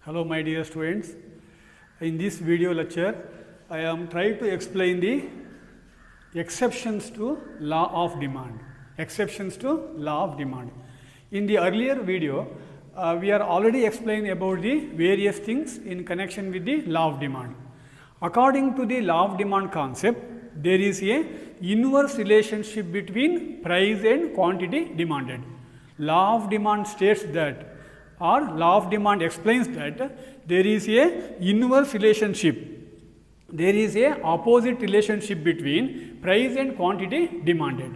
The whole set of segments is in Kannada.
Hello my dear students. In this video lecture, I am trying to explain the exceptions to law of demand. Exceptions to law of demand. In the earlier video, we are already explaining about the various things in connection with the law of demand. According to the law of demand concept, there is a inverse relationship between price and quantity demanded. Law of demand states that, or law of demand explains that there is a inverse relationship, there is a opposite relationship between price and quantity demanded.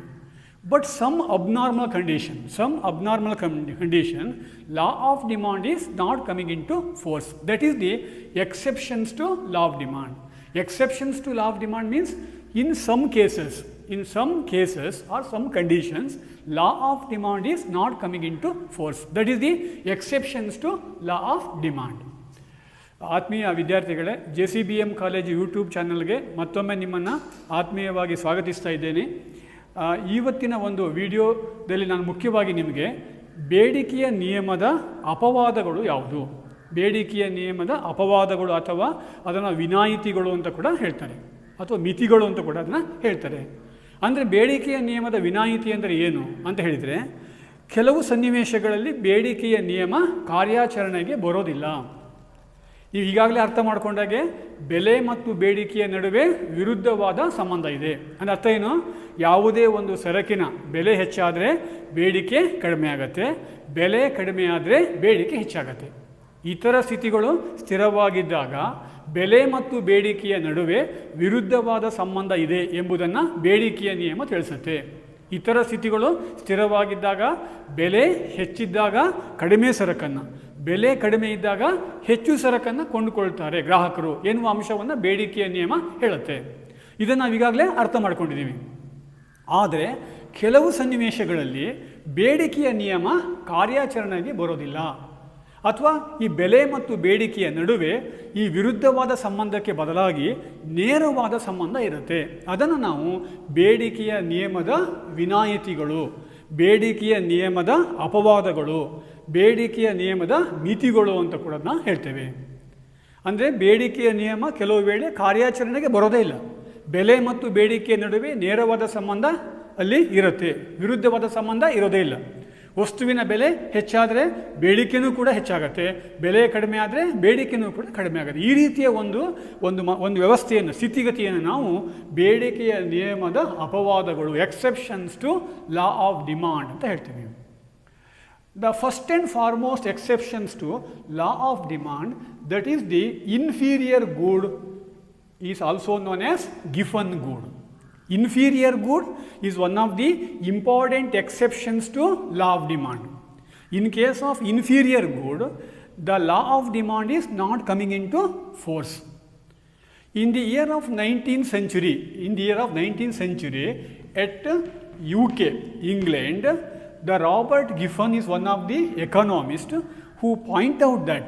But some abnormal condition, law of demand is not coming into force. That is the exceptions to law of demand. Exceptions to law of demand means in some cases or some conditions, law of demand is not coming into force. That is the exceptions to law of demand. ಆತ್ಮೀಯ ವಿದ್ಯಾರ್ಥಿಗಳೇ, JCBM ಕಾಲೇಜು ಯೂಟ್ಯೂಬ್ ಚಾನಲ್ಗೆ ಮತ್ತೊಮ್ಮೆ ನಿಮ್ಮನ್ನು ಆತ್ಮೀಯವಾಗಿ ಸ್ವಾಗತಿಸ್ತಾ ಇದ್ದೇನೆ. ಇವತ್ತಿನ ಒಂದು ವಿಡಿಯೋದಲ್ಲಿ ನಾನು ಮುಖ್ಯವಾಗಿ ನಿಮಗೆ ಬೇಡಿಕೆಯ ನಿಯಮದ ಅಪವಾದಗಳು ಯಾವುದು, ಬೇಡಿಕೆಯ ನಿಯಮದ ಅಪವಾದಗಳು ಅಥವಾ ಅದನ್ನು ವಿನಾಯಿತಿಗಳು ಅಂತ ಕೂಡ ಹೇಳ್ತಾರೆ, ಅಥವಾ ಮಿತಿಗಳು ಅಂತ ಕೂಡ ಅದನ್ನು ಹೇಳ್ತಾರೆ. ಅಂದರೆ ಬೇಡಿಕೆಯ ನಿಯಮದ ವಿನಾಯಿತಿ ಅಂದರೆ ಏನು ಅಂತ ಹೇಳಿದರೆ, ಕೆಲವು ಸನ್ನಿವೇಶಗಳಲ್ಲಿ ಬೇಡಿಕೆಯ ನಿಯಮ ಕಾರ್ಯಾಚರಣೆಗೆ ಬರೋದಿಲ್ಲ. ಈಗಾಗಲೇ ಅರ್ಥ ಮಾಡಿಕೊಂಡಾಗೆ ಬೆಲೆ ಮತ್ತು ಬೇಡಿಕೆಯ ನಡುವೆ ವಿರುದ್ಧವಾದ ಸಂಬಂಧ ಇದೆ. ಅಂದರೆ ಅರ್ಥ ಏನು, ಯಾವುದೇ ಒಂದು ಸರಕಿನ ಬೆಲೆ ಹೆಚ್ಚಾದರೆ ಬೇಡಿಕೆ ಕಡಿಮೆ ಆಗುತ್ತೆ, ಬೆಲೆ ಕಡಿಮೆ ಆದರೆ ಬೇಡಿಕೆ ಹೆಚ್ಚಾಗತ್ತೆ. ಇತರ ಸ್ಥಿತಿಗಳು ಸ್ಥಿರವಾಗಿದ್ದಾಗ ಬೆಲೆ ಮತ್ತು ಬೇಡಿಕೆಯ ನಡುವೆ ವಿರುದ್ಧವಾದ ಸಂಬಂಧ ಇದೆ ಎಂಬುದನ್ನು ಬೇಡಿಕೆಯ ನಿಯಮ ತಿಳಿಸುತ್ತೆ. ಇತರ ಸ್ಥಿತಿಗಳು ಸ್ಥಿರವಾಗಿದ್ದಾಗ ಬೆಲೆ ಹೆಚ್ಚಿದ್ದಾಗ ಕಡಿಮೆ ಸರಕನ್ನು, ಬೆಲೆ ಕಡಿಮೆ ಇದ್ದಾಗ ಹೆಚ್ಚು ಸರಕನ್ನು ಕೊಂಡುಕೊಳ್ತಾರೆ ಗ್ರಾಹಕರು ಎನ್ನುವ ಅಂಶವನ್ನು ಬೇಡಿಕೆಯ ನಿಯಮ ಹೇಳುತ್ತೆ. ಇದನ್ನು ನಾವು ಈಗಾಗಲೇ ಅರ್ಥ ಮಾಡ್ಕೊಂಡಿದ್ದೀವಿ. ಆದರೆ ಕೆಲವು ಸನ್ನಿವೇಶಗಳಲ್ಲಿ ಬೇಡಿಕೆಯ ನಿಯಮ ಕಾರ್ಯಾಚರಣೆಗೆ ಬರೋದಿಲ್ಲ, ಅಥವಾ ಈ ಬೆಲೆ ಮತ್ತು ಬೇಡಿಕೆಯ ನಡುವೆ ಈ ವಿರುದ್ಧವಾದ ಸಂಬಂಧಕ್ಕೆ ಬದಲಾಗಿ ನೇರವಾದ ಸಂಬಂಧ ಇರುತ್ತೆ. ಅದನ್ನು ನಾವು ಬೇಡಿಕೆಯ ನಿಯಮದ ವಿನಾಯಿತಿಗಳು, ಬೇಡಿಕೆಯ ನಿಯಮದ ಅಪವಾದಗಳು, ಬೇಡಿಕೆಯ ನಿಯಮದ ಮಿತಿಗಳು ಅಂತ ಕೂಡ ಹೇಳ್ತೇವೆ. ಅಂದರೆ ಬೇಡಿಕೆಯ ನಿಯಮ ಕೆಲವು ವೇಳೆ ಕಾರ್ಯಾಚರಣೆಗೆ ಬರೋದೇ ಇಲ್ಲ. ಬೆಲೆ ಮತ್ತು ಬೇಡಿಕೆಯ ನಡುವೆ ನೇರವಾದ ಸಂಬಂಧ ಅಲ್ಲಿ ಇರುತ್ತೆ, ವಿರುದ್ಧವಾದ ಸಂಬಂಧ ಇರೋದೇ ಇಲ್ಲ. ವಸ್ತುವಿನ ಬೆಲೆ ಹೆಚ್ಚಾದರೆ ಬೇಡಿಕೆಯೂ ಕೂಡ ಹೆಚ್ಚಾಗತ್ತೆ, ಬೆಲೆ ಕಡಿಮೆ ಆದರೆ ಬೇಡಿಕೆಯೂ ಕೂಡ ಕಡಿಮೆ ಆಗುತ್ತೆ. ಈ ರೀತಿಯ ಒಂದು ವ್ಯವಸ್ಥೆಯನ್ನು, ಸ್ಥಿತಿಗತಿಯನ್ನು ನಾವು ಬೇಡಿಕೆಯ ನಿಯಮದ ಅಪವಾದಗಳು, exceptions to law of demand ಅಂತ ಹೇಳ್ತೀವಿ. The first and foremost exceptions to law of demand, that is the inferior good, is also known as Giffen good. Inferior good is one of the important exceptions to law of demand. In case of inferior good, the law of demand is not coming into force. In the year of 19th century, at UK, England, the Robert Giffen is one of the economists who point out that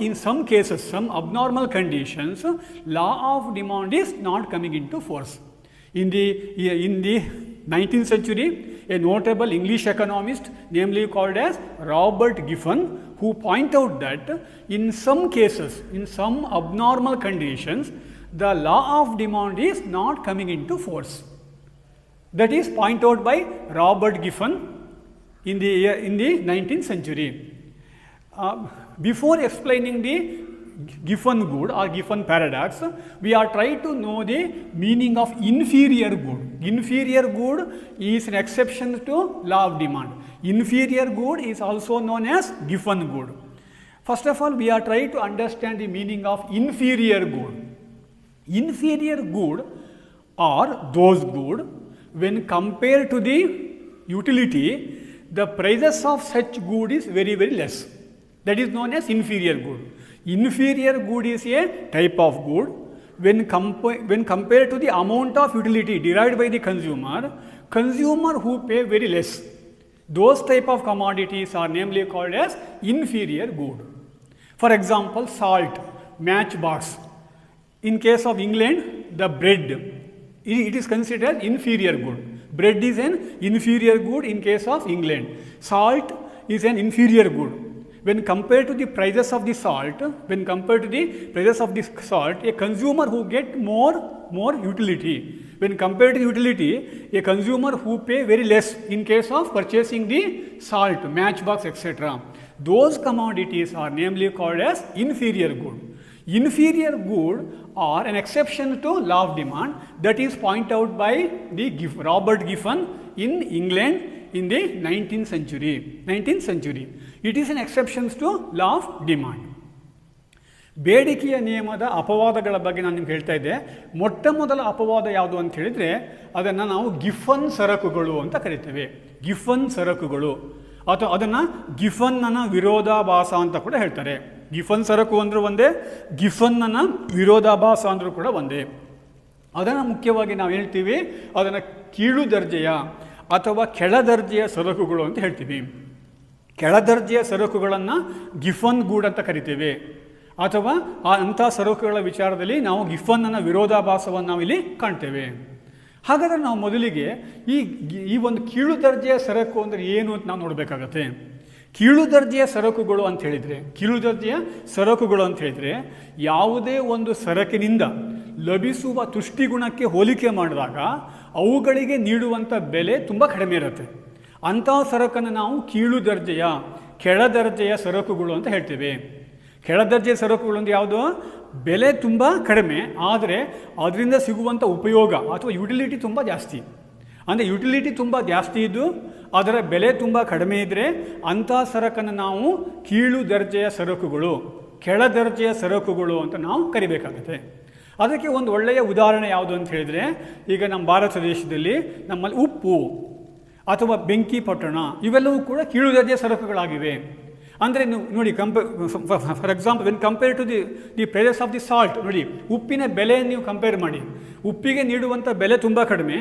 in some cases, some abnormal conditions, law of demand is not coming into force. In the 19th century, a notable English economist, namely called as Robert Giffen, who point out that in some cases, in some abnormal conditions, the law of demand is not coming into force. That is pointed out by Robert Giffen in the 19th century. Before explaining the Giffen good or Giffen paradox, we are trying to know the meaning of inferior good. Inferior good is an exception to law of demand. Inferior good is also known as Giffen good. First of all, we are trying to understand the meaning of inferior good. Inferior good are those good when compared to the utility, the prices of such good is very, very less. That is known as inferior good. Inferior good is a type of good when compared to the amount of utility derived by the consumer who pay very less. Those type of commodities are namely called as inferior good. For example, salt, matchbox. In case of England, the bread, it is considered inferior good. Bread is an inferior good in case of England. Salt is an inferior good. when compared to the prices of the salt, a consumer who get more utility. When compared to utility, a consumer who pay very less in case of purchasing the salt, matchbox, etc. Those commodities are namely called as inferior good. Inferior good are an exception to law of demand that is pointed out by the Robert Giffen in England in the 19th century. It is an exception to law of demand. ಬೇಡಿಕೆಯ ನಿಯಮದ ಅಪವಾದಗಳ ಬಗ್ಗೆ ನಾನು ನಿಮ್ಗೆ ಹೇಳ್ತಾ ಇದ್ದೆ. ಮೊಟ್ಟ ಮೊದಲ ಅಪವಾದ ಯಾವುದು ಅಂತ ಹೇಳಿದರೆ ಅದನ್ನು ನಾವು ಗಿಫನ್ ಸರಕುಗಳು ಅಂತ ಕರಿತೇವೆ. ಗಿಫನ್ ಸರಕುಗಳು ಅಥವಾ ಅದನ್ನು ಗಿಫನ್ನನ ವಿರೋಧಾಭಾಸ ಅಂತ ಕೂಡ ಹೇಳ್ತಾರೆ. ಗಿಫನ್ ಸರಕು ಅಂದರೂ ಒಂದೇ, ಗಿಫನ್ನನ ವಿರೋಧಾಭಾಸ ಅಂದರೂ ಕೂಡ ಒಂದೇ. ಅದನ್ನು ಮುಖ್ಯವಾಗಿ ನಾವು ಹೇಳ್ತೀವಿ, ಅದನ್ನು ಕೀಳು ದರ್ಜೆಯ ಅಥವಾ ಕೆಳದರ್ಜೆಯ ಸರಕುಗಳು ಅಂತ ಹೇಳ್ತೀವಿ. ಕೆಳದರ್ಜೆಯ ಸರಕುಗಳನ್ನು ಗಿಫನ್ ಗೂಡ್ ಅಂತ ಕರಿತೇವೆ. ಅಥವಾ ಅಂಥ ಸರಕುಗಳ ವಿಚಾರದಲ್ಲಿ ನಾವು ಗಿಫನ್ನನ ವಿರೋಧಾಭಾಸವನ್ನು ನಾವು ಇಲ್ಲಿ ಕಾಣ್ತೇವೆ. ಹಾಗಾದರೆ ನಾವು ಮೊದಲಿಗೆ ಈ ಒಂದು ಕೀಳು ದರ್ಜೆಯ ಸರಕು ಅಂದರೆ ಏನು ಅಂತ ನಾವು ನೋಡಬೇಕಾಗತ್ತೆ. ಕೀಳು ದರ್ಜೆಯ ಸರಕುಗಳು ಅಂತ ಹೇಳಿದರೆ ಯಾವುದೇ ಒಂದು ಸರಕಿನಿಂದ ಲಭಿಸುವ ತುಷ್ಟಿಗುಣಕ್ಕೆ ಹೋಲಿಕೆ ಮಾಡಿದಾಗ ಅವುಗಳಿಗೆ ನೀಡುವಂಥ ಬೆಲೆ ತುಂಬ ಕಡಿಮೆ ಇರುತ್ತೆ. ಅಂಥ ಸರಕನ್ನು ನಾವು ಕೀಳು ದರ್ಜೆಯ ಕೆಳದರ್ಜೆಯ ಸರಕುಗಳು ಅಂತ ಹೇಳ್ತೇವೆ. ಕೆಳದರ್ಜೆಯ ಸರಕುಗಳು ಅಂದರೆ ಯಾವುದು? ಬೆಲೆ ತುಂಬ ಕಡಿಮೆ, ಆದರೆ ಅದರಿಂದ ಸಿಗುವಂಥ ಉಪಯೋಗ ಅಥವಾ ಯುಟಿಲಿಟಿ ತುಂಬ ಜಾಸ್ತಿ. ಅಂದರೆ ಯುಟಿಲಿಟಿ ತುಂಬ ಜಾಸ್ತಿ ಇದ್ದು ಅದರ ಬೆಲೆ ತುಂಬ ಕಡಿಮೆ ಇದ್ದರೆ ಅಂಥ ಸರಕನ್ನು ನಾವು ಕೀಳು ದರ್ಜೆಯ ಸರಕುಗಳು, ಕೆಳದರ್ಜೆಯ ಸರಕುಗಳು ಅಂತ ನಾವು ಕರಿಬೇಕಾಗುತ್ತೆ. ಅದಕ್ಕೆ ಒಂದು ಒಳ್ಳೆಯ ಉದಾಹರಣೆ ಯಾವುದು ಅಂತ ಹೇಳಿದರೆ, ಈಗ ನಮ್ಮ ಭಾರತ ದೇಶದಲ್ಲಿ ನಮ್ಮಲ್ಲಿ ಉಪ್ಪು ಅಥವಾ ಬೆಂಕಿ ಪೊಟ್ಟಣ ಇವೆಲ್ಲವೂ ಕೂಡ ಕೀಳು ದರ್ಜೆಯ ಸರಕುಗಳಾಗಿವೆ. ಅಂದರೆ ನೋಡಿ, for example when compare to the prices of the salt, ನೋಡಿ ಉಪ್ಪಿನ ಬೆಲೆಯನ್ನು ನೀವು ಕಂಪೇರ್ ಮಾಡಿ. ಉಪ್ಪಿಗೆ ನೀಡುವಂಥ ಬೆಲೆ ತುಂಬ ಕಡಿಮೆ,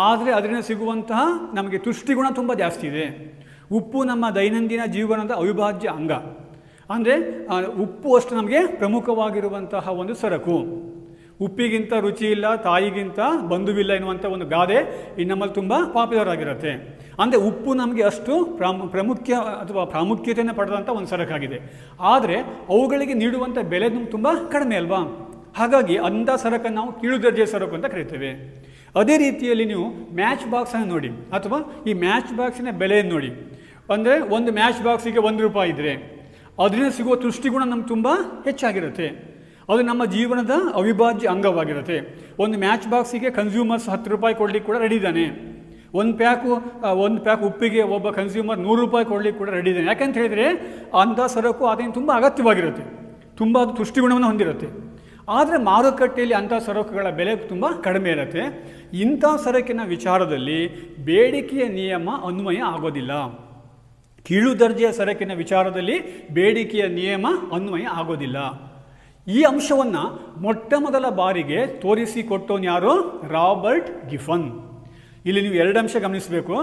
ಆದರೆ ಅದರಿಂದ ಸಿಗುವಂತಹ ನಮಗೆ ತುಷ್ಟಿಗುಣ ತುಂಬ ಜಾಸ್ತಿ ಇದೆ. ಉಪ್ಪು ನಮ್ಮ ದೈನಂದಿನ ಜೀವನದ ಅವಿಭಾಜ್ಯ ಅಂಗ. ಅಂದರೆ ಉಪ್ಪು ಅಷ್ಟು ನಮಗೆ ಪ್ರಮುಖವಾಗಿರುವಂತಹ ಒಂದು ಸರಕು. ಉಪ್ಪಿಗಿಂತ ರುಚಿ ಇಲ್ಲ, ತಾಯಿಗಿಂತ ಬಂಧುವಿಲ್ಲ ಎನ್ನುವಂಥ ಒಂದು ಗಾದೆ ನಮ್ಮಲ್ಲಿ ತುಂಬ ಪಾಪ್ಯುಲರ್ ಆಗಿರುತ್ತೆ. ಅಂದರೆ ಉಪ್ಪು ನಮಗೆ ಅಷ್ಟು ಪ್ರಾಮುಖ್ಯತೆಯನ್ನು ಪಡೆದಂಥ ಒಂದು ಸರಕಾಗಿದೆ. ಆದರೆ ಅವುಗಳಿಗೆ ನೀಡುವಂಥ ಬೆಲೆ ತುಂಬ ಕಡಿಮೆ ಅಲ್ವಾ? ಹಾಗಾಗಿ ಅಂಥ ಸರಕನ್ನು ನಾವು ಕೀಳು ದರ್ಜೆಯ ಸರಕು ಅಂತ ಕರಿತೇವೆ. ಅದೇ ರೀತಿಯಲ್ಲಿ ನೀವು ಮ್ಯಾಚ್ ಬಾಕ್ಸನ್ನು ನೋಡಿ, ಅಥವಾ ಈ ಮ್ಯಾಚ್ ಬಾಕ್ಸಿನ ಬೆಲೆಯನ್ನು ನೋಡಿ. ಅಂದರೆ ಒಂದು ಮ್ಯಾಚ್ ಬಾಕ್ಸಿಗೆ ₹1 ಇದ್ದರೆ ಅದರಿಂದ ಸಿಗುವ ತುಷ್ಟಿಗುಣ ನಮ್ಗೆ ತುಂಬ ಹೆಚ್ಚಾಗಿರುತ್ತೆ. ಅದು ನಮ್ಮ ಜೀವನದ ಅವಿಭಾಜ್ಯ ಅಂಗವಾಗಿರುತ್ತೆ. ಒಂದು ಮ್ಯಾಚ್ ಬಾಕ್ಸಿಗೆ ಕನ್ಸ್ಯೂಮರ್ಸ್ ₹10 ಕೊಡಲಿಕ್ಕೆ ಕೂಡ ರೆಡಿ ಇದ್ದಾನೆ. ಒಂದು ಪ್ಯಾಕ್ ಉಪ್ಪಿಗೆ ಒಬ್ಬ ಕನ್ಸ್ಯೂಮರ್ ₹100 ಕೊಡಲಿಕ್ಕೆ ಕೂಡ ರೆಡಿ ಇದ್ದಾನೆ. ಯಾಕಂತ ಹೇಳಿದರೆ ಅಂಥ ಸರಕು ಅದನ್ನು ತುಂಬ ಅಗತ್ಯವಾಗಿರುತ್ತೆ, ತುಂಬ ಅದು ತುಷ್ಟಿಗುಣವನ್ನು ಹೊಂದಿರುತ್ತೆ. ಆದರೆ ಮಾರುಕಟ್ಟೆಯಲ್ಲಿ ಅಂಥ ಸರಕುಗಳ ಬೆಲೆ ತುಂಬ ಕಡಿಮೆ ಇರುತ್ತೆ. ಇಂಥ ಸರಕಿನ ವಿಚಾರದಲ್ಲಿ ಬೇಡಿಕೆಯ ನಿಯಮ ಅನ್ವಯ ಆಗೋದಿಲ್ಲ. ಕೀಳು ದರ್ಜೆಯ ಸರಕಿನ ವಿಚಾರದಲ್ಲಿ ಬೇಡಿಕೆಯ ನಿಯಮ ಅನ್ವಯ ಆಗೋದಿಲ್ಲ. ಈ ಅಂಶವನ್ನು ಮೊಟ್ಟ ಮೊದಲ ಬಾರಿಗೆ ತೋರಿಸಿಕೊಟ್ಟವನು ಯಾರು? ರಾಬರ್ಟ್ ಗಿಫನ್. ಇಲ್ಲಿ ನೀವು 2 ಅಂಶ ಗಮನಿಸಬೇಕು.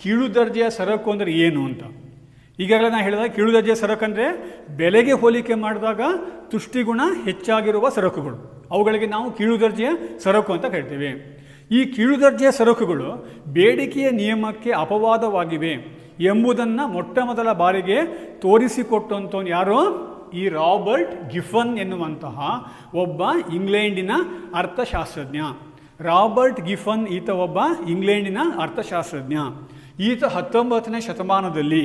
ಕೀಳು ದರ್ಜೆಯ ಸರಕು ಅಂದರೆ ಏನು ಅಂತ. ಈಗಾಗಲೇ ನಾನು ಹೇಳಿದಾಗ ಕೀಳು ದರ್ಜೆಯ ಸರಕು ಅಂದರೆ ಬೆಲೆಗೆ ಹೋಲಿಕೆ ಮಾಡಿದಾಗ ತುಷ್ಟಿಗುಣ ಹೆಚ್ಚಾಗಿರುವ ಸರಕುಗಳು, ಅವುಗಳಿಗೆ ನಾವು ಕೀಳು ದರ್ಜೆಯ ಸರಕು ಅಂತ ಕರಿತೇವೆ. ಈ ಕೀಳು ದರ್ಜೆಯ ಸರಕುಗಳು ಬೇಡಿಕೆಯ ನಿಯಮಕ್ಕೆ ಅಪವಾದವಾಗಿವೆ ಎಂಬುದನ್ನು ಮೊಟ್ಟ ಮೊದಲ ಬಾರಿಗೆ ತೋರಿಸಿಕೊಟ್ಟಂಥವನು ಯಾರು? ಈ ರಾಬರ್ಟ್ ಗಿಫನ್ ಎನ್ನುವಂತಹ ಒಬ್ಬ ಇಂಗ್ಲೆಂಡಿನ ಅರ್ಥಶಾಸ್ತ್ರಜ್ಞ. ರಾಬರ್ಟ್ ಗಿಫನ್ ಈತ ಒಬ್ಬ ಇಂಗ್ಲೆಂಡಿನ ಅರ್ಥಶಾಸ್ತ್ರಜ್ಞ. ಈತ 19ನೇ ಶತಮಾನದಲ್ಲಿ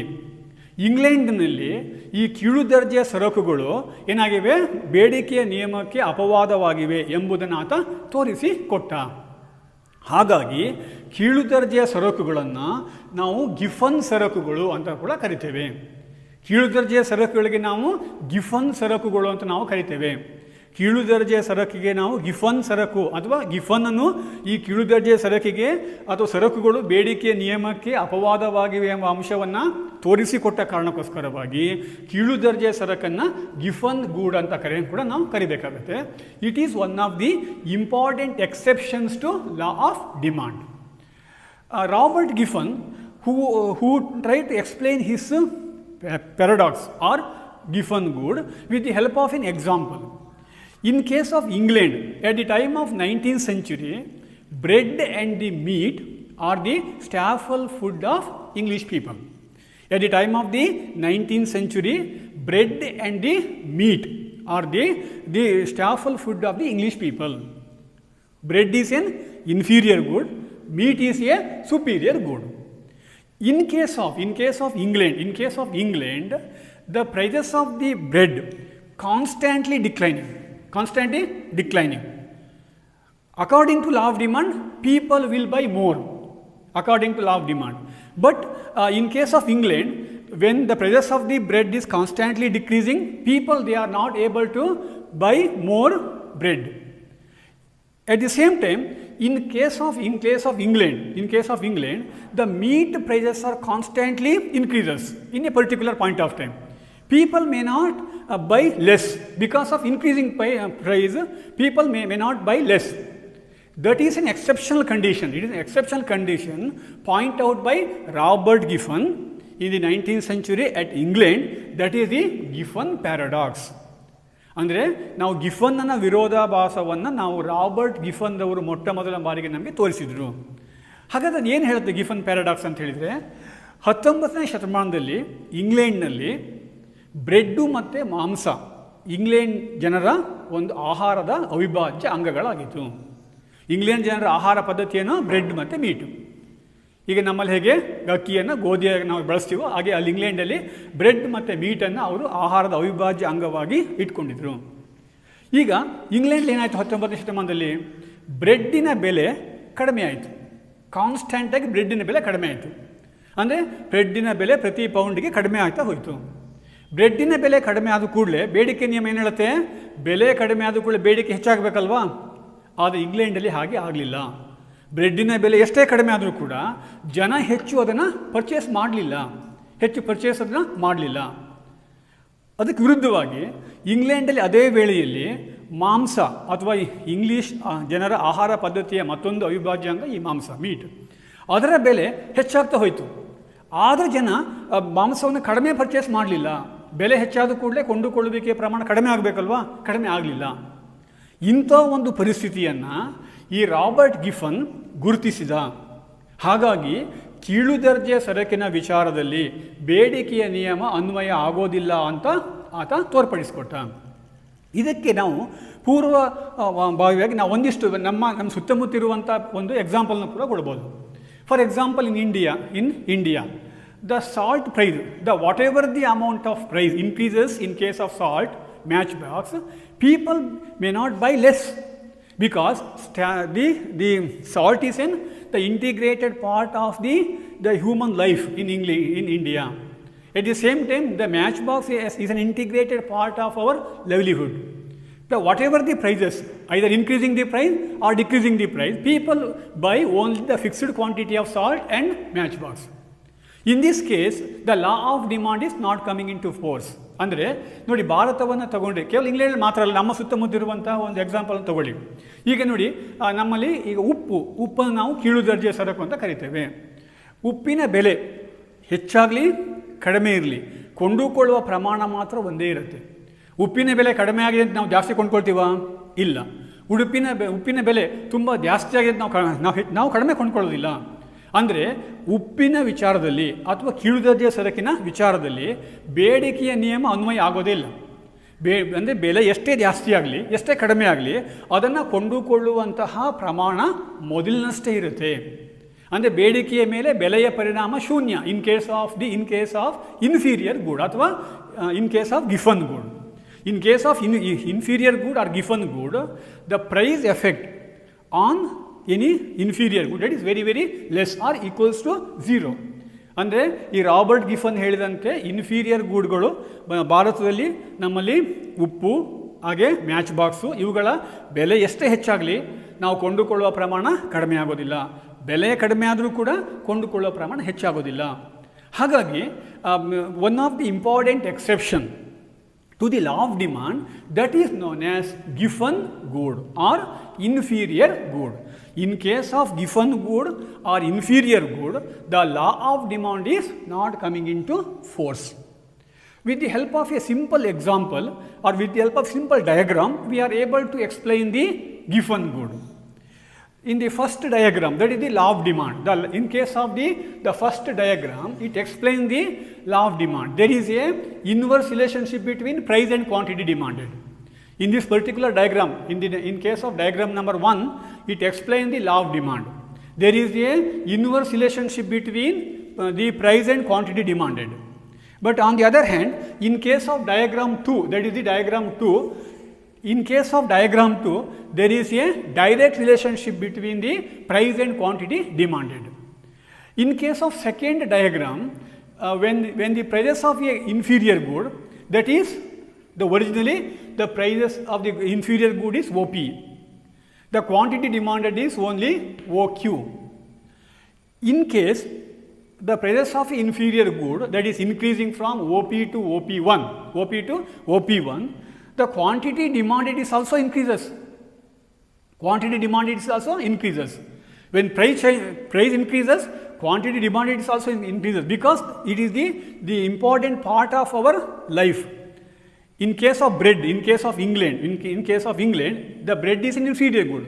ಇಂಗ್ಲೆಂಡಿನಲ್ಲಿ ಈ ಕೀಳು ದರ್ಜೆಯ ಸರಕುಗಳು ಏನಾಗಿವೆ? ಬೇಡಿಕೆಯ ನಿಯಮಕ್ಕೆ ಅಪವಾದವಾಗಿವೆ ಎಂಬುದನ್ನು ಆತ ತೋರಿಸಿಕೊಟ್ಟ. ಹಾಗಾಗಿ ಕೀಳು ದರ್ಜೆಯ ಸರಕುಗಳನ್ನು ನಾವು ಗಿಫನ್ ಸರಕುಗಳು ಅಂತ ಕೂಡ ಕರಿತೇವೆ. ಕೀಳು ದರ್ಜೆಯ ಸರಕುಗಳಿಗೆ ನಾವು ಗಿಫನ್ ಸರಕುಗಳು ಅಂತ ನಾವು ಕರಿತೇವೆ. ಕೀಳು ದರ್ಜೆಯ ಸರಕಿಗೆ ನಾವು ಗಿಫನ್ ಸರಕು ಅಥವಾ ಗಿಫನ್ನನ್ನು ಈ ಕೀಳು ದರ್ಜೆಯ ಸರಕಿಗೆ ಅಥವಾ ಸರಕುಗಳು ಬೇಡಿಕೆಯ ನಿಯಮಕ್ಕೆ ಅಪವಾದವಾಗಿವೆ ಎಂಬ ಅಂಶವನ್ನು ತೋರಿಸಿಕೊಟ್ಟ ಕಾರಣಕ್ಕೋಸ್ಕರವಾಗಿ ಕೀಳು ದರ್ಜೆಯ ಸರಕನ್ನು ಗಿಫನ್ ಗೂಡ್ ಅಂತ ಕೂಡ ನಾವು ಕರಿಬೇಕಾಗುತ್ತೆ. It is one of the important exceptions to law of demand. Robert Giffen who tried to explain his paradox or Giffen good with the help of an example. In case of England, at the time of 19th century, bread and the meat are the staple food of English people. At the time of the 19th century, bread and the meat are the staple food of the English people. Bread is an inferior good, meat is a superior good. In case of England, the prices of the bread constantly declining. According to law of demand, people will buy more according to law of demand. But in case of England, when the prices of the bread is constantly decreasing, people, they are not able to buy more bread. At the same time, in case of England, the meat prices are constantly increases in a particular point of time. People may not buy less because of increasing price. People may not buy less. That is an exceptional condition. It is an exceptional condition pointed out by Robert Giffen in the 19th century at England. That is the Giffen paradox. ಅಂದರೆ ನಾವು ಗಿಫನ್ನ ವಿರೋಧಾಭಾಸವನ್ನು ನಾವು ರಾಬರ್ಟ್ ಗಿಫನ್ ಅವರು ಮೊಟ್ಟ ಮೊದಲ ಬಾರಿಗೆ ನಮಗೆ ತೋರಿಸಿದರು. ಹಾಗಾದರೆ ಅದು ಏನು ಹೇಳುತ್ತೆ ಗಿಫನ್ ಪ್ಯಾರಾಡಾಕ್ಸ್ ಅಂತ ಹೇಳಿದರೆ, 19ನೇ ಶತಮಾನದಲ್ಲಿ ಇಂಗ್ಲೆಂಡ್ನಲ್ಲಿ ಬ್ರೆಡ್ಡು ಮತ್ತು ಮಾಂಸ ಇಂಗ್ಲೆಂಡ್ ಜನರ ಒಂದು ಆಹಾರದ ಅವಿಭಾಜ್ಯ ಅಂಗಗಳಾಗಿತ್ತು. ಇಂಗ್ಲೆಂಡ್ ಜನರ ಆಹಾರ ಪದ್ಧತಿಯನ್ನು ಬ್ರೆಡ್ ಮತ್ತು ಮೀಟು. ಈಗ ನಮ್ಮಲ್ಲಿ ಹೇಗೆ ಅಕ್ಕಿಯನ್ನು ಗೋಧಿಯನ್ನು ನಾವು ಬಳಸ್ತೀವೋ ಹಾಗೆ ಅಲ್ಲಿ ಇಂಗ್ಲೆಂಡಲ್ಲಿ ಬ್ರೆಡ್ ಮತ್ತು ಮೀಟನ್ನು ಅವರು ಆಹಾರದ ಅವಿಭಾಜ್ಯ ಅಂಗವಾಗಿ ಇಟ್ಕೊಂಡಿದ್ರು. ಈಗ ಇಂಗ್ಲೆಂಡ್ ಏನಾಯಿತು, 19ನೇ ಶತಮಾನದಲ್ಲಿ ಬ್ರೆಡ್ಡಿನ ಬೆಲೆ ಕಡಿಮೆ ಆಯಿತು. ಕಾನ್ಸ್ಟೆಂಟಾಗಿ ಬ್ರೆಡ್ಡಿನ ಬೆಲೆ ಕಡಿಮೆ ಆಯಿತು. ಅಂದರೆ ಬ್ರೆಡ್ಡಿನ ಬೆಲೆ ಪ್ರತಿ ಪೌಂಡಿಗೆ ಕಡಿಮೆ ಆಗ್ತಾ ಹೋಯಿತು. ಬ್ರೆಡ್ಡಿನ ಬೆಲೆ ಕಡಿಮೆ ಆದ ಕೂಡಲೇ ಬೇಡಿಕೆ ನಿಯಮ ಏನು ಹೇಳುತ್ತೆ, ಬೆಲೆ ಕಡಿಮೆ ಆದ ಕೂಡಲೇ ಬೇಡಿಕೆ ಹೆಚ್ಚಾಗಬೇಕಲ್ವಾ. ಆದರೆ ಇಂಗ್ಲೆಂಡಲ್ಲಿ ಹಾಗೆ ಆಗಲಿಲ್ಲ. ಬ್ರೆಡ್ಡಿನ ಬೆಲೆ ಎಷ್ಟೇ ಕಡಿಮೆ ಆದರೂ ಕೂಡ ಜನ ಹೆಚ್ಚು ಅದನ್ನು ಪರ್ಚೇಸ್ ಮಾಡಲಿಲ್ಲ. ಅದಕ್ಕೆ ವಿರುದ್ಧವಾಗಿ ಇಂಗ್ಲೆಂಡಲ್ಲಿ ಅದೇ ವೇಳೆಯಲ್ಲಿ ಮಾಂಸ ಅಥವಾ ಇಂಗ್ಲೀಷ್ ಜನರ ಆಹಾರ ಪದ್ಧತಿಯ ಮತ್ತೊಂದು ಅವಿಭಾಜ್ಯ ಅಂಗ ಈ ಮಾಂಸ, ಮೀಟ್, ಅದರ ಬೆಲೆ ಹೆಚ್ಚಾಗ್ತಾ ಹೋಯಿತು. ಆದರೆ ಜನ ಮಾಂಸವನ್ನು ಕಡಿಮೆ ಪರ್ಚೇಸ್ ಮಾಡಲಿಲ್ಲ. ಬೆಲೆ ಹೆಚ್ಚಾದ ಕೂಡಲೇ ಕೊಂಡುಕೊಳ್ಳುವಿಕೆ ಪ್ರಮಾಣ ಕಡಿಮೆ ಆಗಬೇಕಲ್ವಾ, ಕಡಿಮೆ ಆಗಲಿಲ್ಲ. ಇಂಥ ಒಂದು ಪರಿಸ್ಥಿತಿಯನ್ನು ಈ ರಾಬರ್ಟ್ ಗಿಫನ್ ಗುರುತಿಸಿದ. ಹಾಗಾಗಿ ಕೀಳು ದರ್ಜೆ ಸರಕಿನ ವಿಚಾರದಲ್ಲಿ ಬೇಡಿಕೆಯ ನಿಯಮ ಅನ್ವಯ ಆಗೋದಿಲ್ಲ ಅಂತ ಆತ ತೋರ್ಪಡಿಸಿಕೊಟ್ಟ. ಇದಕ್ಕೆ ನಾವು ಪೂರ್ವಭಾವಿಯಾಗಿ ನಾವು ಒಂದಿಷ್ಟು ನಮ್ಮ ಸುತ್ತಮುತ್ತಿರುವಂಥ ಒಂದು ಎಕ್ಸಾಂಪಲ್ನ ಕೂಡ ಕೊಡ್ಬೋದು. For example, in India the salt price, whatever the amount of price increases in case of salt matchbox, people may not buy less because the salt is the integrated part of the human life in India. At the same time, the matchbox is an integrated part of our livelihood. So whatever the prices, either increasing the price or decreasing the price, people buy only the fixed quantity of salt and matchbox. In this case, the law of demand is not coming into force. ಅಂದರೆ ನೋಡಿ, ಭಾರತವನ್ನು ತಗೊಂಡ್ರೆ ಕೇವಲ ಇಂಗ್ಲೆಂಡ್ ಮಾತ್ರ ಅಲ್ಲ, ನಮ್ಮ ಸುತ್ತಮುತ್ತಿರುವಂಥ ಒಂದು ಎಕ್ಸಾಂಪಲ್ ತಗೊಳ್ಳಿ. ಈಗ ನೋಡಿ, ನಮ್ಮಲ್ಲಿ ಈಗ ಉಪ್ಪನ್ನು ನಾವು ಕೀಳು ದರ್ಜೆಯ ಸರಕು ಅಂತ ಕರಿತೇವೆ. ಉಪ್ಪಿನ ಬೆಲೆ ಹೆಚ್ಚಾಗಲಿ ಕಡಿಮೆ ಇರಲಿ, ಕೊಂಡುಕೊಳ್ಳುವ ಪ್ರಮಾಣ ಮಾತ್ರ ಒಂದೇ ಇರುತ್ತೆ. ಉಪ್ಪಿನ ಬೆಲೆ ಕಡಿಮೆ ಆಗಿದೆ ಅಂತ ನಾವು ಜಾಸ್ತಿ ಕೊಂಡ್ಕೊಳ್ತೀವಾ? ಇಲ್ಲ. ಉಪ್ಪಿನ ಬೆಲೆ ತುಂಬ ಜಾಸ್ತಿ ಆಗಿದೆ ನಾವು ಕಡಿಮೆ ಕೊಂಡ್ಕೊಳ್ಳೋದಿಲ್ಲ. ಅಂದರೆ ಉಪ್ಪಿನ ವಿಚಾರದಲ್ಲಿ ಅಥವಾ ಕೀಳು ದರ್ಜೆಯ ಸರಕಿನ ವಿಚಾರದಲ್ಲಿ ಬೇಡಿಕೆಯ ನಿಯಮ ಅನ್ವಯ ಆಗೋದೇ ಇಲ್ಲ. ಅಂದರೆ ಬೆಲೆ ಎಷ್ಟೇ ಜಾಸ್ತಿ ಆಗಲಿ ಎಷ್ಟೇ ಕಡಿಮೆ ಆಗಲಿ ಅದನ್ನು ಕೊಂಡುಕೊಳ್ಳುವಂತಹ ಪ್ರಮಾಣ ಮೊದಲಿನಷ್ಟೇ ಇರುತ್ತೆ. ಅಂದರೆ ಬೇಡಿಕೆಯ ಮೇಲೆ ಬೆಲೆಯ ಪರಿಣಾಮ ಶೂನ್ಯ in case of inferior good ಅಥವಾ in case of Giffen good. In case of inferior good or given good, the price effect on any inferior good, that is very very less or equals to 0. ಅಂದರೆ ಈ ರಾಬರ್ಟ್ ಗಿಫನ್ ಹೇಳಿದಂತೆ ಇನ್ಫೀರಿಯರ್ ಗೂಡ್ಗಳು ಭಾರತದಲ್ಲಿ ನಮ್ಮಲ್ಲಿ ಉಪ್ಪು ಹಾಗೆ ಮ್ಯಾಚ್ ಬಾಕ್ಸು ಇವುಗಳ ಬೆಲೆ ಎಷ್ಟೇ ಹೆಚ್ಚಾಗಲಿ ನಾವು ಕೊಂಡುಕೊಳ್ಳುವ ಪ್ರಮಾಣ ಕಡಿಮೆ ಆಗೋದಿಲ್ಲ. ಬೆಲೆ ಕಡಿಮೆ ಆದರೂ ಕೂಡ ಕೊಂಡುಕೊಳ್ಳುವ ಪ್ರಮಾಣ ಹೆಚ್ಚಾಗೋದಿಲ್ಲ. ಹಾಗಾಗಿ one of the important exception to the law of demand, that is known as given good or inferior good. In case of given good or inferior good, the law of demand is not coming into force. With the help of a simple example or with the help of simple diagram, we are able to explain the given good. In the first diagram, that is the law of demand. In case of the first diagram, it explains the law of demand. There is a inverse relationship between price and quantity demanded. In this particular diagram, in case of diagram number 1, it explains the law of demand. There is a inverse relationship between the price and quantity demanded. But on the other hand, in case of diagram 2, that is the diagram 2, in case of diagram 2, there is a direct relationship between the price and quantity demanded. In case of second diagram, when the prices of a inferior good, that is originally the prices of the inferior good is OP. The quantity demanded is only OQ. In case the prices of inferior good, that is increasing from OP to OP1, the quantity demanded is also increases. Quantity demanded is also increases. When price increases, quantity demanded is also increases, because it is the important part of our life. In case of bread, in case of England, the bread is an inferior good.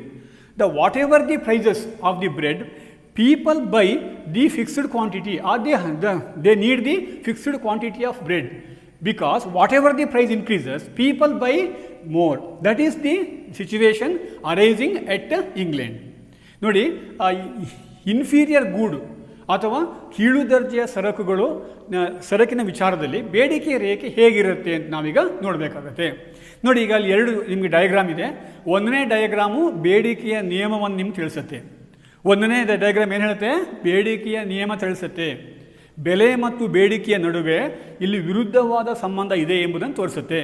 Whatever the prices of the bread, people buy the fixed quantity, or they need the fixed quantity of bread, because whatever the price increases, people buy more. That is the situation arising at England. Nodi, inferior good ಅಥವಾ ಕೀಳು ದರ್ಜೆಯ ಸರಕಿನ ವಿಚಾರದಲ್ಲಿ ಬೇಡಿಕೆ ರೇಖೆ ಹೇಗಿರುತ್ತೆ ಅಂತ ನಾವೀಗ ನೋಡಬೇಕಾಗತ್ತೆ. ನೋಡಿ, ಈಗ ಅಲ್ಲಿ ಎರಡು ನಿಮಗೆ ಡಯಾಗ್ರಾಮ್ ಇದೆ. ಒಂದನೇ ಡಯಾಗ್ರಾಮು ಬೇಡಿಕೆಯ ನಿಯಮವನ್ನು ನಿಮ್ಗೆ ತಿಳಿಸುತ್ತೆ. ಒಂದನೇ ಡಯಾಗ್ರಾಮ್ ಏನು ಹೇಳುತ್ತೆ? ಬೇಡಿಕೆಯ ನಿಯಮ ತಿಳಿಸುತ್ತೆ. ಬೆಲೆ ಮತ್ತು ಬೇಡಿಕೆಯ ನಡುವೆ ಇಲ್ಲಿ ವಿರುದ್ಧವಾದ ಸಂಬಂಧ ಇದೆ ಎಂಬುದನ್ನು ತೋರಿಸುತ್ತೆ.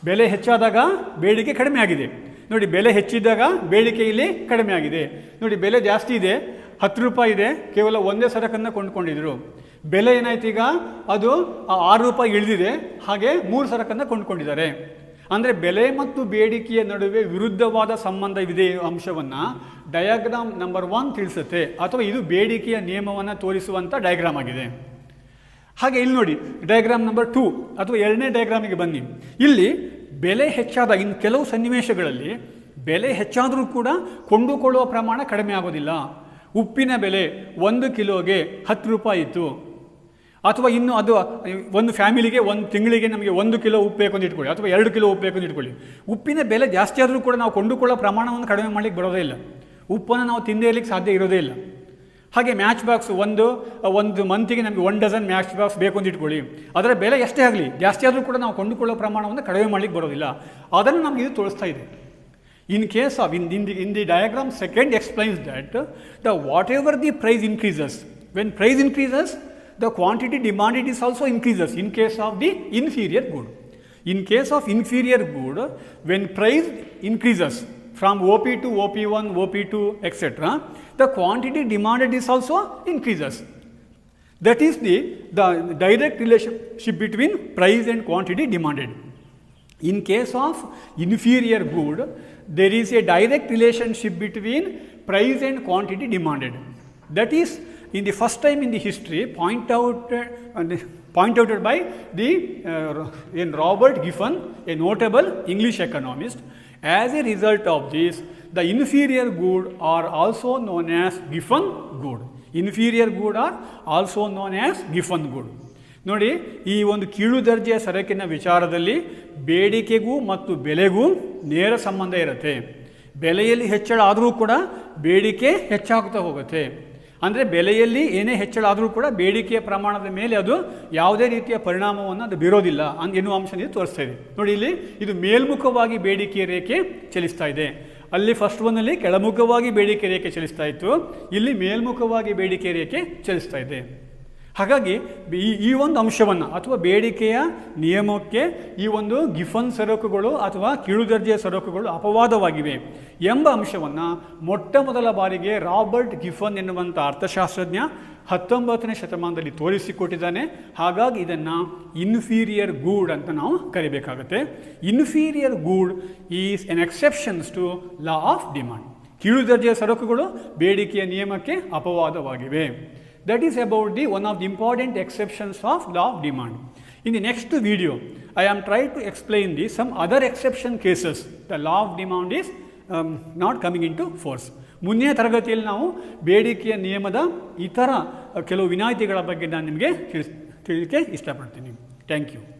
ಬೆಲೆ ಹೆಚ್ಚಾದಾಗ ಬೇಡಿಕೆ ಕಡಿಮೆ ಆಗಿದೆ. ನೋಡಿ, ಬೆಲೆ ಹೆಚ್ಚಿದ್ದಾಗ ಬೇಡಿಕೆ ಇಲ್ಲಿ ಕಡಿಮೆ ಆಗಿದೆ. ನೋಡಿ, ಬೆಲೆ ಜಾಸ್ತಿ ಇದೆ, 10 ರೂಪಾಯಿ ಇದೆ, ಕೇವಲ ಒಂದೇ ಸರಕನ್ನು ಕೊಂಡುಕೊಂಡಿದ್ರು. ಬೆಲೆ ಏನಾಯ್ತು, ಈಗ ಅದು 6 ರೂಪಾಯಿ ಇಳಿದಿದೆ, ಹಾಗೆ 3 ಸರಕನ್ನು ಕೊಂಡುಕೊಂಡಿದ್ದಾರೆ. ಅಂದರೆ ಬೆಲೆ ಮತ್ತು ಬೇಡಿಕೆಯ ನಡುವೆ ವಿರುದ್ಧವಾದ ಸಂಬಂಧವಿದೆ ಅಂಶವನ್ನು ಡಯಾಗ್ರಾಮ್ ನಂಬರ್ 1 ತಿಳಿಸುತ್ತೆ, ಅಥವಾ ಇದು ಬೇಡಿಕೆಯ ನಿಯಮವನ್ನು ತೋರಿಸುವಂಥ ಡಯಾಗ್ರಾಮ್ ಆಗಿದೆ. ಹಾಗೆ ಇಲ್ಲಿ ನೋಡಿ, ಡಯಾಗ್ರಾಮ್ ನಂಬರ್ 2 ಅಥವಾ ಎರಡನೇ ಡಯಾಗ್ರಾಮಿಗೆ ಬನ್ನಿ. ಇಲ್ಲಿ ಬೆಲೆ ಹೆಚ್ಚಾದಾಗ, ಇನ್ನು ಕೆಲವು ಸನ್ನಿವೇಶಗಳಲ್ಲಿ ಬೆಲೆ ಹೆಚ್ಚಾದರೂ ಕೂಡ ಕೊಂಡುಕೊಳ್ಳುವ ಪ್ರಮಾಣ ಕಡಿಮೆ ಆಗೋದಿಲ್ಲ. ಉಪ್ಪಿನ ಬೆಲೆ 1 ಕಿಲೋಗೆ 10 ರೂಪಾಯಿ ಇತ್ತು, ಅಥವಾ ಇನ್ನು ಅದು ಒಂದು ಫ್ಯಾಮಿಲಿಗೆ ಒಂದು ತಿಂಗಳಿಗೆ ನಮಗೆ 1 ಕಿಲೋ ಉಪ್ಪು ಬೇಕು ಅಂತ ಇಟ್ಕೊಳ್ಳಿ, ಅಥವಾ 2 ಕಿಲೋ ಉಪ್ಪು ಬೇಕು ಅಂತ ಇಟ್ಕೊಳ್ಳಿ. ಉಪ್ಪಿನ ಬೆಲೆ ಜಾಸ್ತಿ ಆದರೂ ಕೂಡ ನಾವು ಕೊಂಡುಕೊಳ್ಳೋ ಪ್ರಮಾಣವನ್ನು ಕಡಿಮೆ ಮಾಡಲಿಕ್ಕೆ ಬರೋದೇ ಇಲ್ಲ. ಉಪ್ಪನ್ನು ನಾವು ತಿಂದೇ ಇರಲಿಕ್ಕೆ ಸಾಧ್ಯ ಇರೋದೇ ಇಲ್ಲ. ಹಾಗೆ ಮ್ಯಾಚ್ ಬಾಕ್ಸ್ ಒಂದು ಮಂತಿಗೆ ನಮಗೆ 1 ಡಜನ್ ಮ್ಯಾಚ್ ಬಾಕ್ಸ್ ಬೇಕು ಅಂತ ಇಟ್ಕೊಳ್ಳಿ. ಅದರ ಬೆಲೆ ಎಷ್ಟೇ ಆಗಲಿ, ಜಾಸ್ತಿ ಆದರೂ ಕೂಡ ನಾವು ಕೊಂಡುಕೊಳ್ಳೋ ಪ್ರಮಾಣವನ್ನು ಕಡಿಮೆ ಮಾಡಲಿಕ್ಕೆ ಬರೋದಿಲ್ಲ. ಅದನ್ನು ನಮಗೆ ಇದು ತೋರಿಸ್ತಾ ಇದೆ. In case of, in the diagram second explains that whatever the price increases, when price increases, the quantity demanded is also increases in case of the inferior good. In case of inferior good, when price increases from OP to OP1, OP2, etc., the quantity demanded is also increases. That is the direct relationship between price and quantity demanded. In case of inferior good, there is a direct relationship between price and quantity demanded. That is, in the first time in the history, pointed by Robert Giffen, a notable English economist. As a result of this, the inferior good are also known as Giffen good. Inferior good are also known as Giffen good. ನೋಡಿ, ಈ ಒಂದು ಕೀಳು ದರ್ಜೆಯ ಸರಕಿನ ವಿಚಾರದಲ್ಲಿ ಬೇಡಿಕೆಗೂ ಮತ್ತು ಬೆಲೆಗೂ ನೇರ ಸಂಬಂಧ ಇರುತ್ತೆ. ಬೆಲೆಯಲ್ಲಿ ಹೆಚ್ಚಳ ಆದರೂ ಕೂಡ ಬೇಡಿಕೆ ಹೆಚ್ಚಾಗ್ತಾ ಹೋಗುತ್ತೆ. ಅಂದರೆ ಬೆಲೆಯಲ್ಲಿ ಏನೇ ಹೆಚ್ಚಳ ಆದರೂ ಕೂಡ ಬೇಡಿಕೆಯ ಪ್ರಮಾಣದ ಮೇಲೆ ಅದು ಯಾವುದೇ ರೀತಿಯ ಪರಿಣಾಮವನ್ನು ಅದು ಬೀರೋದಿಲ್ಲ ಎನ್ನುವ ಅಂಶ ತೋರಿಸ್ತಾ ಇದೆ. ನೋಡಿ, ಇಲ್ಲಿ ಇದು ಮೇಲ್ಮುಖವಾಗಿ ಬೇಡಿಕೆಯ ರೇಖೆ ಚಲಿಸ್ತಾ ಇದೆ. ಅಲ್ಲಿ ಫಸ್ಟ್ ಒನ್ನಲ್ಲಿ ಕೆಳಮುಖವಾಗಿ ಬೇಡಿಕೆ ರೇಖೆ ಚಲಿಸ್ತಾ ಇತ್ತು, ಇಲ್ಲಿ ಮೇಲ್ಮುಖವಾಗಿ ಬೇಡಿಕೆ ರೇಖೆ ಚಲಿಸ್ತಾ ಇದೆ. ಹಾಗಾಗಿ ಈ ಒಂದು ಅಂಶವನ್ನು ಅಥವಾ ಬೇಡಿಕೆಯ ನಿಯಮಕ್ಕೆ ಈ ಒಂದು ಗಿಫನ್ ಸರಕುಗಳು ಅಥವಾ ಕೀಳು ದರ್ಜೆಯ ಸರಕುಗಳು ಅಪವಾದವಾಗಿವೆ ಎಂಬ ಅಂಶವನ್ನು ಮೊಟ್ಟ ಮೊದಲ ಬಾರಿಗೆ ರಾಬರ್ಟ್ ಗಿಫನ್ ಎನ್ನುವಂಥ ಅರ್ಥಶಾಸ್ತ್ರಜ್ಞ 19ನೇ ಶತಮಾನದಲ್ಲಿ ತೋರಿಸಿಕೊಟ್ಟಿದ್ದಾನೆ. ಹಾಗಾಗಿ ಇದನ್ನು ಇನ್ಫೀರಿಯರ್ ಗೂಡ್ ಅಂತ ನಾವು ಕರಿಬೇಕಾಗುತ್ತೆ. Inferior good is an exceptions to law of demand. ಕೀಳು ದರ್ಜೆಯ ಸರಕುಗಳು ಬೇಡಿಕೆಯ ನಿಯಮಕ್ಕೆ ಅಪವಾದವಾಗಿವೆ. That is about one of the important exceptions of law of demand. In the next video, I am trying to explain some other exception cases. The law of demand is not coming into force. ಮುಂದಿನ ತರಗತಿಯಲ್ಲಿ ನಾವು ಬೇಡಿಕೆಯ ನಿಯಮದ ಇತರ ಕೆಲವು ವಿನಾಯಿತಿಗಳ ಬಗ್ಗೆ ನಾನು ನಿಮಗೆ ತಿಳಿಸಲಿಕ್ಕೆ ಇಷ್ಟಪಡ್ತೀನಿ. Thank you.